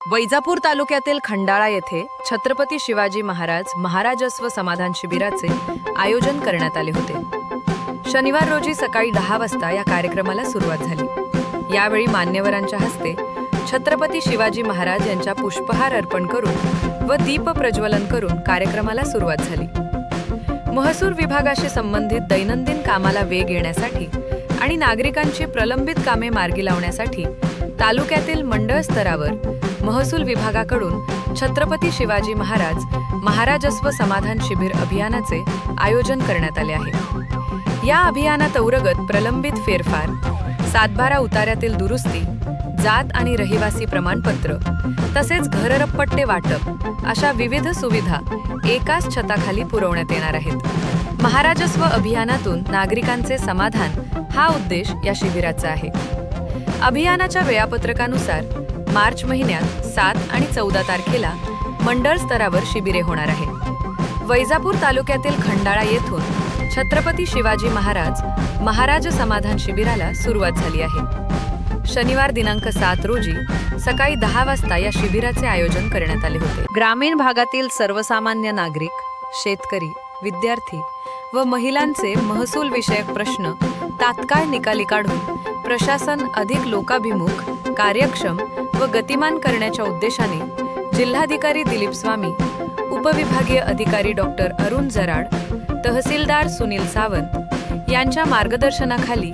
वैजापूर तालुक्यातील खंडाळा येथे छत्रपती शिवाजी महाराज महाराजस्व समाधान शिबिराचे आयोजन करण्यात आले होते। शनिवार रोजी सकाळी 10 वाजता या कार्यक्रमाला सुरुवात झाली। यावेळी मान्यवरांच्या हस्ते छत्रपती शिवाजी महाराज यांच्या पुष्पहार अर्पण करून व दीप प्रज्वलन करून कार्यक्रमाला सुरुवात झाली। महसूल विभागाशी संबंधित दैनंदिन कामाला वेग येण्यासाठी आणि नागरिकांची प्रलंबित कामे मार्गी लावण्यासाठी तालुक्यातील मंडळ स्तरावर महसूल विभागाकडून छत्रपती शिवाजी महाराज महाराजस्व समाधान शिबिर अभियानाचे आयोजन करण्यात आले आहे। या अभियानांतर्गत प्रलंबित फेरफार, 7/12 उतार्यातील दुरुस्ती, जात आणि रहिवासी प्रमाणपत्र तसेच घररपट्टे वाटप अशा विविध सुविधा एकाच छताखाली पुरवण्यात येणार आहेत। महाराजस्व अभियानातून नागरिकांचे समाधान हा उद्देश या शिबिराचा आहे। अभियानाच्या वेळापत्रकानुसार मार्च महिन्यात 7 आणि 14 तारखेला मंडळ स्तरावर शिबिरे होणार आहे। वैजापूर तालुक्यातील खंडाळा येथून छत्रपती शिवाजी महाराज महाराज समाधान शिबिराला सुरुवात झाली आहे। शनिवार दिनांक 7 रोजी सकाळी 10 वाजता या शिबिराचे आयोजन करण्यात आले होते। ग्रामीण भागातील सर्वसामान्य नागरिक, शेतकरी, विद्यार्थी व महिलांचे महसूल विषयक प्रश्न तात्काळ निकाली काढून प्रशासन अधिक लोकाभिमुख, कार्यक्षम व गतिमान करण्याच्या उद्देशाने जिल्हाधिकारी दिलीप स्वामी, उपविभागीय अधिकारी डॉक्टर अरुण जराड, तहसीलदार सुनील सावंत यांच्या मार्गदर्शनाखाली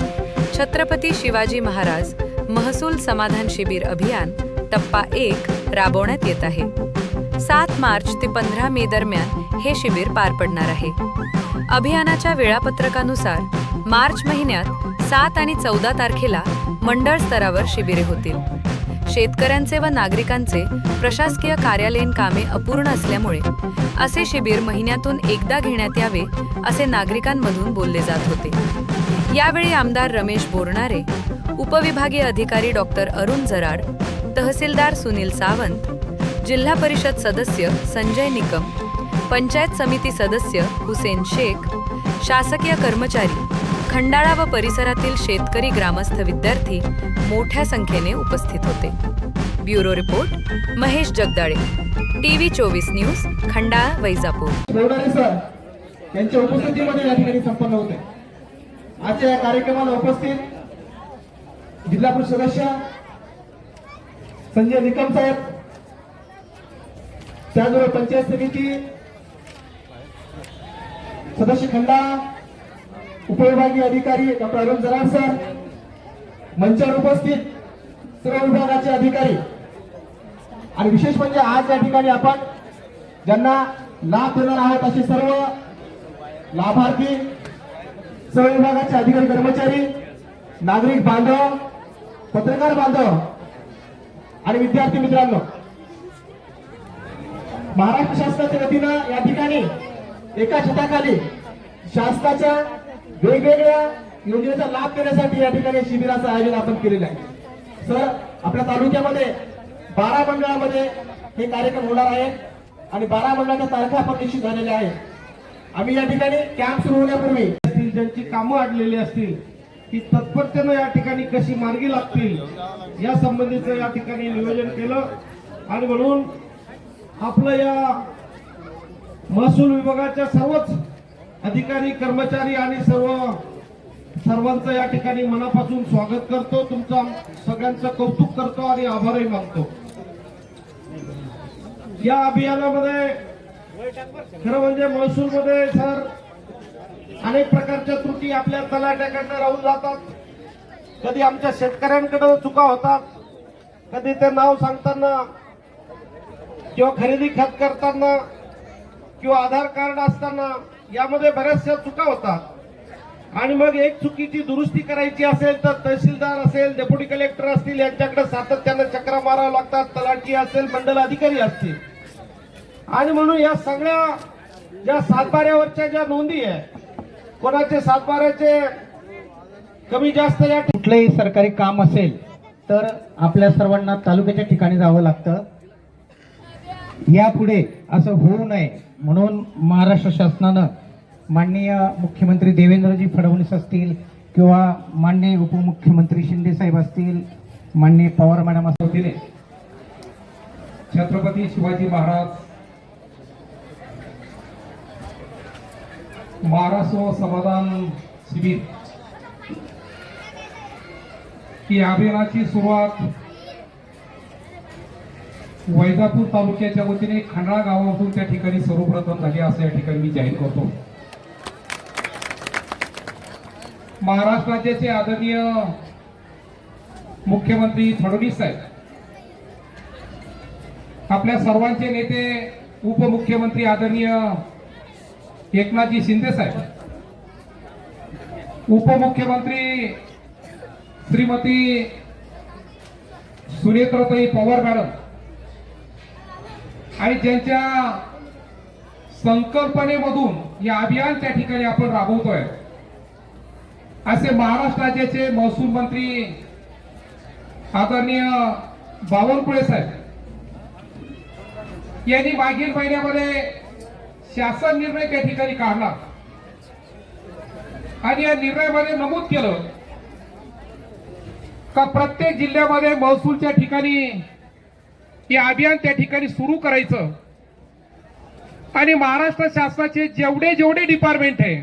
छत्रपती शिवाजी महाराज महसूल समाधान शिबिर अभियान टप्पा 1 राबवण्यात येत आहे। 7 मार्च ते 15 मे दरम्यान हे शिबिर पार पडणार आहे। अभियानाच्या वेळापत्रकानुसार मार्च महिन्यात 7 आणि 14 तारखेला मंडळ स्तरावर शिबिरे होतील। शेतकऱ्यांचे व नागरिकांचे प्रशासकीय कार्यालयीन कामे अपूर्ण असल्यामुळे असे शिबिर महिन्यातून एकदा घेण्यात यावे असे नागरिकांमधून बोलले जात होते। यावेळी आमदार रमेश बोरणारे, उपविभागीय अधिकारी डॉक्टर अरुण जराड, तहसीलदार सुनील सावंत, जिल्हा परिषद सदस्य संजय निकम, पंचायत समिती सदस्य हुसेन शेख, शासकीय कर्मचारी, खंडाळा व परिसरातील शेतकरी, ग्रामस्थ, विद्यार्थी मोठ्या संख्येने उपस्थित होते। Bureau report Mahesh Jagdale, TV 24 news, Khandala, Vaijapur. Sir यांच्या उपस्थितीमध्ये या ठिकाणी संपन्न होते। आजच्या या कार्यक्रमाला उपस्थित जिल्हा परिषद सदस्य संजय निकम साहेब, त्याचबरोबर पंचायत समिती सदस्य खंडाळा, उपविभागीय अधिकारी डॉक्टर अरुण जराड सर, मंचावर उपस्थित सर्व विभागाचे अधिकारी आणि विशेष म्हणजे आज या ठिकाणी आपण ज्यांना लाभ देणार आहोत असे सर्व लाभार्थी, सर्व विभागाचे अधिकारी, कर्मचारी, नागरिक बांधव, पत्रकार बांधव आणि विद्यार्थी मित्रांनो, महाराष्ट्र शासनाच्या वतीनं या ठिकाणी एका छताखाली शासनाच्या वेगवेगळ्या योजनेचा लाभ देण्यासाठी या ठिकाणी शिबिराचं आयोजन आपण केलेलं आहे। सर, आपल्या तालुक्यामध्ये 12 मंडळामध्ये हे कार्यक्रम होणार आहे आणि 12 मंडळाच्या तारखा आपण निश्चित झालेल्या आहेत। आम्ही या ठिकाणी कॅम्प सुरू होण्यापूर्वी ज्यांची कामं अडलेली असतील ती तत्परतेनं या ठिकाणी कशी मार्गी लागतील या संबंधीचं या ठिकाणी नियोजन केलं आणि म्हणून आपलं या महसूल विभागाच्या सर्वच अधिकारी, कर्मचारी आणि सर्वांचं या ठिकाणी मनापासून स्वागत करतो। तुमचं सगळ्यांचं कौतुक करतो आणि आभारही मानतो। या अभियानामध्ये खरं म्हणजे महसूलमध्ये सर अनेक प्रकारच्या त्रुटी आपल्या तलाट्याकडनं राहून जातात। कधी आमच्या शेतकऱ्यांकडे चुका होतात, कधी ते नाव सांगताना किंवा खरेदी खत करताना किंवा आधार कार्ड असताना यामध्ये बऱ्याचशा चुका होतात आणि मग एक चुकीची दुरुस्ती करायची असेल तर तहसीलदार असेल, डेप्युटी कलेक्टर असतील यांच्याकडे सातत्यानं चक्रा मारावं लागतात, तलाठी असेल, मंडल अधिकारी असतील आणि म्हणून या सगळ्या ज्या 7/12वरच्या ज्या नोंदी आहे, कोणाचे 7/12चे कमी जास्त या कुठलंही सरकारी काम असेल तर आपल्या सर्वांना तालुक्याच्या ठिकाणी जावं लागतं। यापुढे असं होऊ नये म्हणून महाराष्ट्र शासनानं माननीय मुख्यमंत्री देवेंद्रजी फडणवीस असतील किंवा माननीय उपमुख्यमंत्री शिंदे साहेब असतील, माननीय पवार मॅडम असतील, छत्रपती शिवाजी महाराज महाराष्ट्र समाधान शिबिर ही अभियानाची सुरुवात वैजापूर तालुक्याच्या वतीने खंडाळा गावातून त्या ठिकाणी सर्वप्रथम झाली असं या ठिकाणी मी जाहीर करतो. महाराष्ट्र राज्याचे आदरणीय मुख्यमंत्री फडणवीस साहेब, आपल्या सर्वांचे नेते उपमुख्यमंत्री आदरणीय एकनाथजी शिंदे साहेब, उपमुख्यमंत्री श्रीमती सुनेत्रताई पवार मॅडम आणि ज्यांच्या संकल्पनेमधून हे अभियान त्या ठिकाणी आपण राबवतोय असे महाराष्ट्र राज्याचे महसूल मंत्री आदरणीय बावनकुळे साहेब यांनी मागील महिन्यामध्ये शासन निर्णय त्या ठिकाणी काढला आणि या निर्णयामध्ये नमूद केलं का प्रत्येक जिल्ह्यामध्ये महसूलच्या ठिकाणी हे अभियान त्या ठिकाणी सुरू करायचं आणि महाराष्ट्र शासनाचे जेवढे जेवढे डिपार्टमेंट आहे,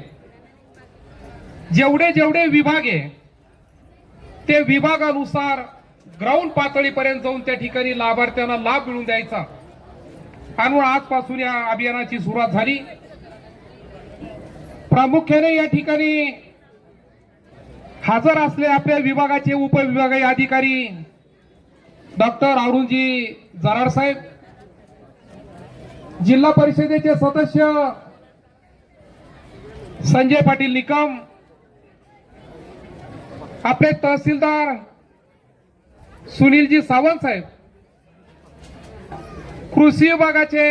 जेवढे जेवढे विभाग आहे, ते विभागानुसार ग्राउंड पातळीपर्यंत जाऊन त्या ठिकाणी लाभार्थ्यांना लाभ मिळवून द्यायचा आणि आजपासून या अभियानाची सुरुवात झाली. प्रामुख्याने या ठिकाणी हजर असले आपल्या विभागाचे उपविभागीय अधिकारी डॉक्टर अरुणजी जराड साहेब, जिल्हा परिषदेचे सदस्य संजय पाटील निकम, आपले तहसीलदार सुनीलजी सावंत साहेब, कृषी विभागाचे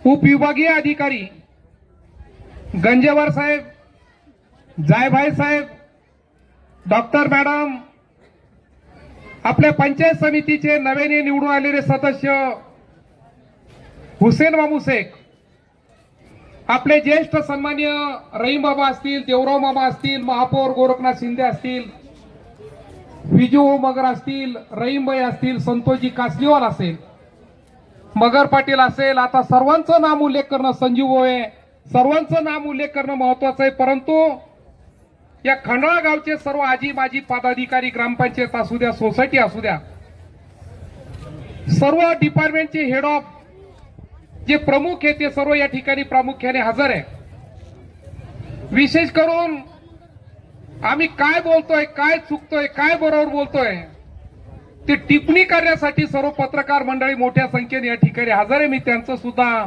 उपविभागीय अधिकारी गंजेवार साहेब, जायभाई साहेब, डॉक्टर मॅडम, आपल्या पंचायत समितीचे नव्याने निवडून आलेले सदस्य हुसेन मामू शेख, आपले ज्येष्ठ सन्माननीय रहीम बाबा असतील, देवराव मामा असतील, महापौर गोरखनाथ शिंदे असतील, विजू मगर असतील, रहीमबाई असतील, संतोषजी कासलीवाल असेल, मगर पाटील असेल, आता सर्वांचं नाम उल्लेख करणं, संजीव गोळे, सर्वांचं नाम उल्लेख करणं महत्वाचं आहे. परंतु या खंडाळा गावचे सर्व आजी माजी पदाधिकारी, ग्रामपंचायत असू द्या, सोसायटी असू द्या, सर्व डिपार्टमेंटचे हेड ऑफ जे प्रमुख आहे ते सर्व या ठिकाणी प्रामुख्याने हजर आहे. विशेष करून आम्ही काय बोलतोय, काय चुकतोय, काय बरोबर बोलतोय ते टिप्पणी करण्यासाठी सर्व पत्रकार मंडळी मोठ्या संख्येने या ठिकाणी हजर आहे. मी त्यांचं सुद्धा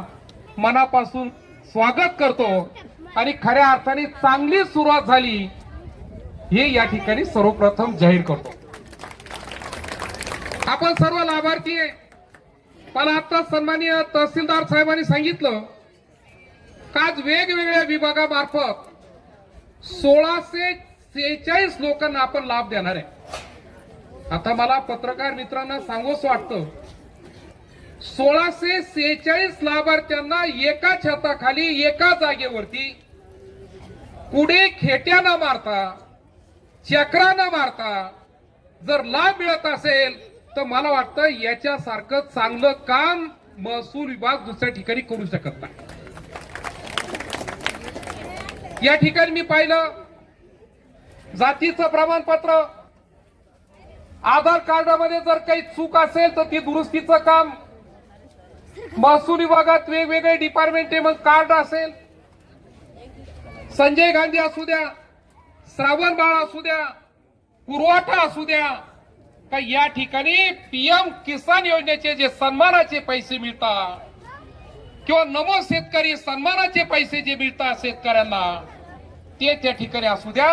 मनापासून स्वागत करतो आणि खऱ्या अर्थाने चांगली सुरुवात झाली हे या ठिकाणी सर्वप्रथम जाहीर करतो. आपण सर्व लाभार्थी आहे. मला आता सन्माननीय तहसीलदार साहेबांनी सांगितलं का आज वेगवेगळ्या विभागामार्फत 1646 लोकांना आपण लाभ देणार आहे. आता मला पत्रकार मित्रांना सांगूच वाटतं 1646 लाभार्थ्यांना एका छताखाली एका जागेवरती पुढे खेट्या न मारता, चक्रा न मारता जर लाभ मिळत असेल तर मला वाटतं याच्यासारखं चांगलं काम महसूल विभाग दुसऱ्या ठिकाणी करू शकत नाही. या ठिकाणी मी पाहिलं जातीचं प्रमाणपत्र, आधार कार्डामध्ये जर काही चूक असेल तर ती दुरुस्तीचं काम महसूल विभागात वेगवेगळे डिपार्टमेंट मग कार्ड असेल, संजय गांधी असू द्या, श्रावण बाळ असू द्या, पुरवठा असू द्या, का या ठिकाणी पीएम किसान योजनेचे जे सन्मानाचे पैसे मिळतात किंवा नमो शेतकरी सन्मानाचे पैसे जे मिळतात शेतकऱ्यांना ते त्या ठिकाणी असू द्या,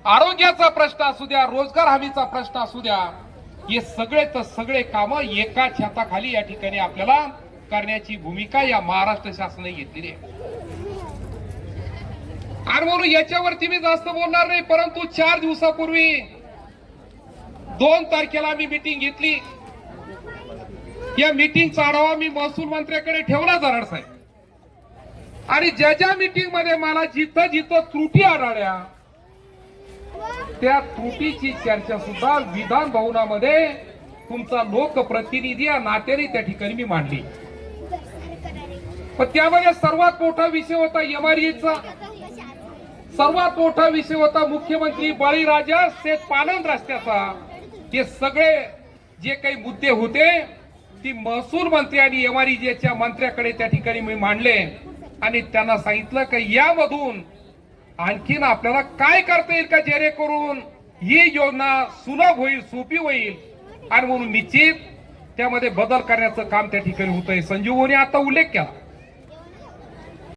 आरोग्याचा प्रश्न असू द्या, रोजगार हमीचा प्रश्न असू द्या, हे सगळे तर सगळे कामं एका छताखाली या ठिकाणी आपल्याला करण्याची भूमिका या महाराष्ट्र शासनाने घेतलेली आहे. आणि म्हणून याच्यावरती मी जास्त बोलणार नाही. परंतु 4 दिवसापूर्वी 2 तारखेला मी मीटिंग घेतली. या मीटिंगचा आढावा मी महसूल मंत्र्याकडे ठेवला जराड साहेब आणि ज्या मीटिंग मध्ये मला जिथं जिथं त्रुटी आढळल्या त्या त्रुटीची चर्चा सुद्धा विधान भवनामध्ये तुमचा लोकप्रतिनिधी या नात्याने त्या ठिकाणी मी मांडली. पण त्यामध्ये सर्वात मोठा विषय होता एमआरईचा, सर्वात मोठा विषय होता मुख्यमंत्री बळीराजा शेत पालन रस्त्याचा. हे सगळे जे काही मुद्दे होते ती महसूल मंत्री आणि एमआरईच्या मंत्र्याकडे त्या ठिकाणी मी मांडले आणि त्यांना सांगितलं की यामधून आणखीन आपल्याला काय करता येईल का जेणेकरून ही योजना सुलभ होईल, सोपी होईल, आणि म्हणून निश्चित त्यामध्ये बदल करण्याचं काम त्या ठिकाणी होतंय. संजीवने आता उल्लेख केला